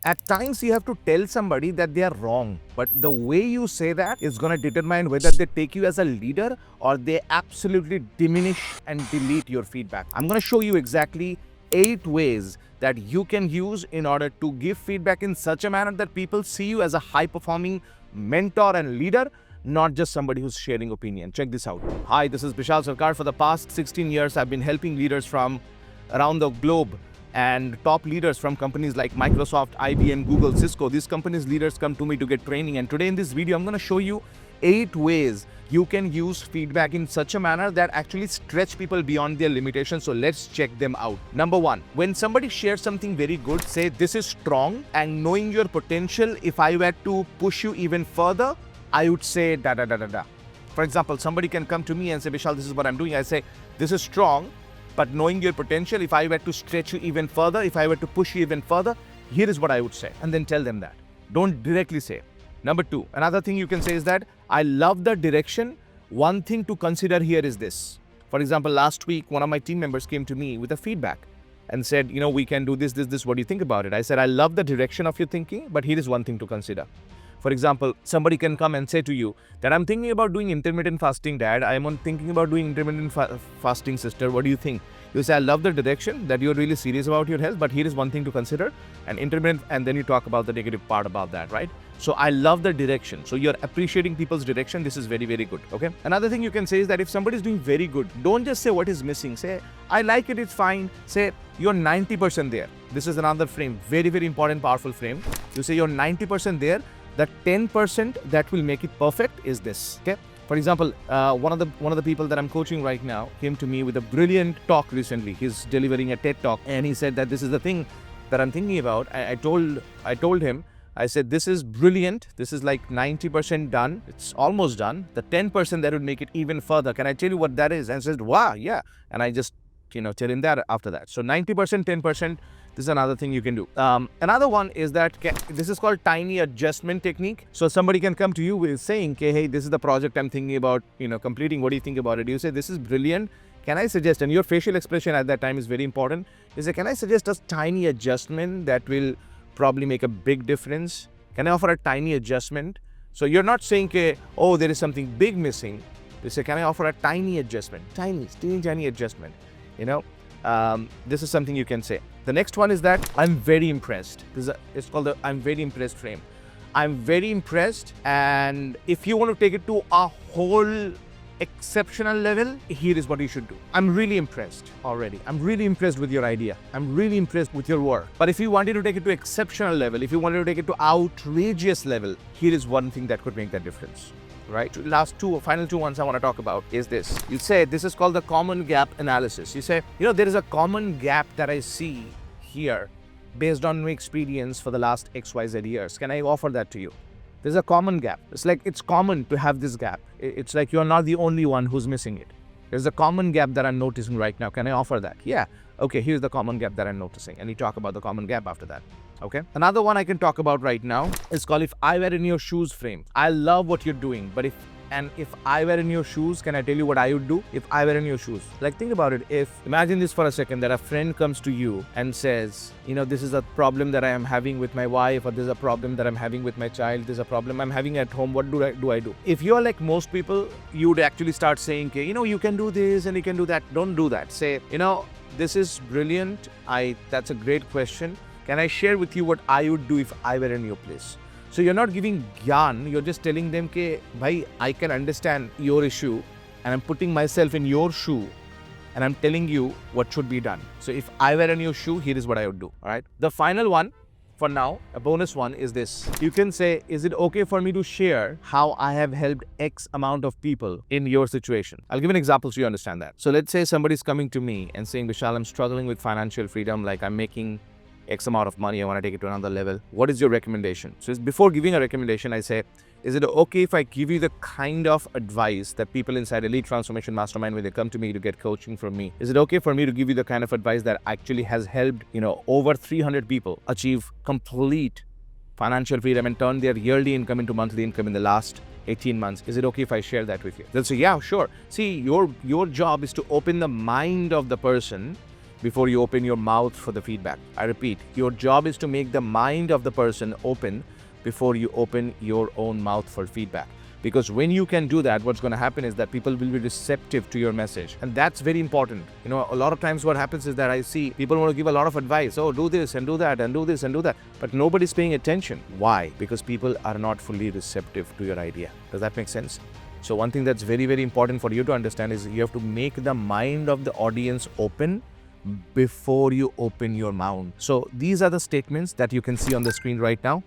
At times, you have to tell somebody that they are wrong, but the way you say that is going to determine whether they take you as a leader or they absolutely diminish and delete your feedback. I'm going to show you exactly 8 ways that you can use in order to give feedback in such a manner that people see you as a high-performing mentor and leader, not just somebody who's sharing opinion. Check this out. Hi, this is Bishal Sarkar. For the past 16 years, I've been helping leaders from around the globe and top leaders from companies like Microsoft, IBM, Google, Cisco. These companies' leaders come to me to get training. And today in this video, I'm going to show you 8 ways you can use feedback in such a manner that actually stretch people beyond their limitations. So let's check them out. Number 1, when somebody shares something very good, say this is strong, and knowing your potential, if I were to push you even further, I would say da da da da da. For example, somebody can come to me and say, Bishal, this is what I'm doing. I say, this is strong, but knowing your potential, if I were to stretch you even further, if I were to push you even further, here is what I would say. And then tell them that. Don't directly say. Number 2, another thing you can say is that I love the direction. One thing to consider here is this. For example, last week, one of my team members came to me with a feedback and said, we can do this. What do you think about it? I said, I love the direction of your thinking, but here is one thing to consider. For example, somebody can come and say to you that I'm thinking about doing intermittent fasting, Dad. I'm thinking about doing intermittent fasting, sister. What do you think? You say, I love the direction, that you're really serious about your health, but here is one thing to consider. And intermittent, and then you talk about the negative part about that, right? So I love the direction. So you're appreciating people's direction. This is very, very good. Okay. Another thing you can say is that if somebody is doing very good, don't just say what is missing. Say, I like it, it's fine. Say, you're 90% there. This is another frame. Very, very important, powerful frame. You say you're 90% there. The 10% that will make it perfect is this. Okay. For example, one of the people that I'm coaching right now came to me with a brilliant talk recently. He's delivering a TED talk, and he said that this is the thing that I'm thinking about. I told him, I said, this is brilliant. This is like 90% done. It's almost done. The 10% that would make it even further. Can I tell you what that is? And he said, wow, yeah. And I just, tell him that after that. So 90%, 10%. This is another thing you can do. Another one is that this is called tiny adjustment technique. So somebody can come to you with saying, okay, hey, this is the project I'm thinking about, completing. What do you think about it? You say, this is brilliant. Can I suggest, and your facial expression at that time is very important. You say, can I suggest a tiny adjustment that will probably make a big difference? Can I offer a tiny adjustment? So you're not saying, okay, oh, there is something big missing. You say, can I offer a tiny adjustment? Tiny adjustment, this is something you can say. The next one is that I'm very impressed. It's called the I'm very impressed frame. I'm very impressed, and if you want to take it to a whole exceptional level, here is what you should do. I'm really impressed already. I'm really impressed with your idea. I'm really impressed with your work. But if you wanted to take it to exceptional level, if you wanted to take it to outrageous level, here is one thing that could make that difference. Right? Final two ones I want to talk about is this. You say, this is called the common gap analysis. You say, there is a common gap that I see here based on my experience for the last XYZ years. Can I offer that to you? There's a common gap. It's like it's common to have this gap. It's like you're not the only one who's missing it. There's a common gap that I'm noticing right now. Can I offer that? Yeah. Okay, here's the common gap that I'm noticing. And you talk about the common gap after that. Okay. Another one I can talk about right now is called if I were in your shoes frame. I love what you're doing, but if I were in your shoes, can I tell you what I would do if I were in your shoes? Like, think about it. Imagine this for a second, that a friend comes to you and says, this is a problem that I am having with my wife, or there's a problem that I'm having with my child, there's a problem I'm having at home, what do I do? If you're like most people, you would actually start saying, okay, you can do this and you can do that. Don't do that. Say, this is brilliant. That's a great question. Can I share with you what I would do if I were in your place? So you're not giving gyan, you're just telling them, ke, bhai, I can understand your issue and I'm putting myself in your shoe and I'm telling you what should be done. So if I were in your shoe, here is what I would do. All right. The final one for now, a bonus one is this. You can say, is it okay for me to share how I have helped X amount of people in your situation? I'll give an example so you understand that. So let's say somebody's coming to me and saying, Bishal, I'm struggling with financial freedom. Like, I'm making X amount of money, I want to take it to another level. What is your recommendation? So before giving a recommendation, I say, is it okay if I give you the kind of advice that people inside Elite Transformation Mastermind, when they come to me to get coaching from me, is it okay for me to give you the kind of advice that actually has helped, over 300 people achieve complete financial freedom and turn their yearly income into monthly income in the last 18 months? Is it okay if I share that with you? They'll say, yeah, sure. See, your job is to open the mind of the person before you open your mouth for the feedback. I repeat, your job is to make the mind of the person open before you open your own mouth for feedback. Because when you can do that, what's going to happen is that people will be receptive to your message. And that's very important. You know, a lot of times what happens is that I see people want to give a lot of advice. Oh, do this and do that and do this and do that. But nobody's paying attention. Why? Because people are not fully receptive to your idea. Does that make sense? So one thing that's very, very important for you to understand is you have to make the mind of the audience open before you open your mouth. So these are the statements that you can see on the screen right now.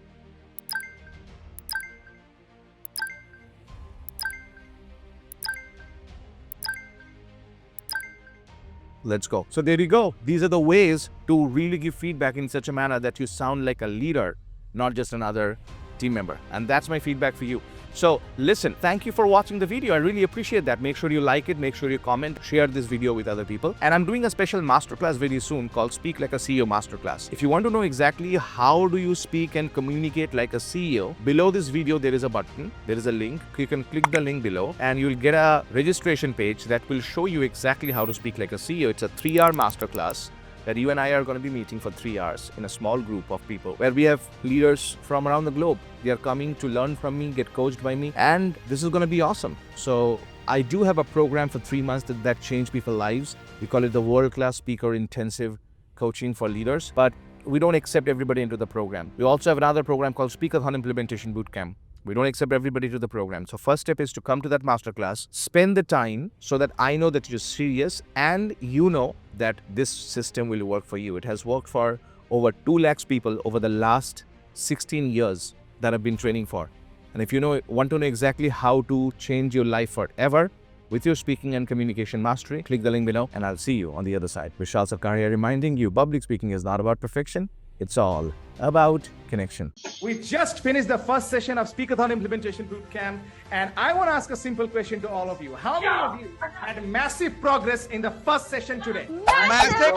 Let's go. So there you go. These are the ways to really give feedback in such a manner that you sound like a leader, not just another team member. And that's my feedback for you. So listen, thank you for watching the video. I really appreciate that. Make sure you like it, make sure you comment, share this video with other people. And I'm doing a special masterclass very soon called Speak Like a CEO Masterclass. If you want to know exactly how do you speak and communicate like a CEO, below this video there is a button, there is a link. You can click the link below and you'll get a registration page that will show you exactly how to speak like a CEO. It's a 3-hour masterclass that you and I are going to be meeting for 3 hours in a small group of people where we have leaders from around the globe. They are coming to learn from me, get coached by me, and this is going to be awesome. So I do have a program for 3 months that changed people's lives. We call it the World Class Speaker Intensive Coaching for Leaders, but we don't accept everybody into the program. We also have another program called Speakathon Implementation Bootcamp. We don't accept everybody to the program. So first step is to come to that masterclass, spend the time so that I know that you're serious and you know that this system will work for you. It has worked for over 2 lakhs people over the last 16 years that I've been training for. And if you want to know exactly how to change your life forever with your speaking and communication mastery, click the link below and I'll see you on the other side. Bishal Sarkar here reminding you, public speaking is not about perfection. It's all about connection. We just finished the first session of Speakathon Implementation Bootcamp, and I want to ask a simple question to all of you. How many of you had massive progress in the first session today? Massive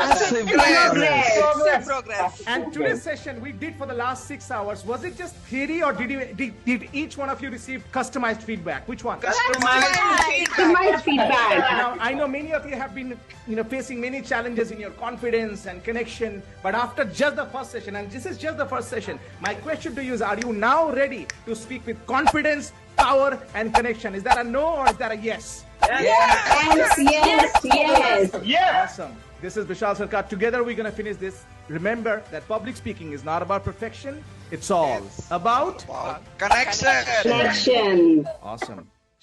progress. And today's session we did for the last 6 hours. Was it just theory, or did each one of you receive customized feedback? Which one? Customized feedback. Now, I know many of you have been facing many challenges in your confidence and connection, but after just the first session, and this is just the first session, my question to you is, are you now ready to speak with confidence, power, and connection? Is that a no or is that a yes? Yes. Awesome. This is Bishal Sarkar. Together we're going to finish this. Remember that public speaking is not about perfection. It's all about Connection. awesome.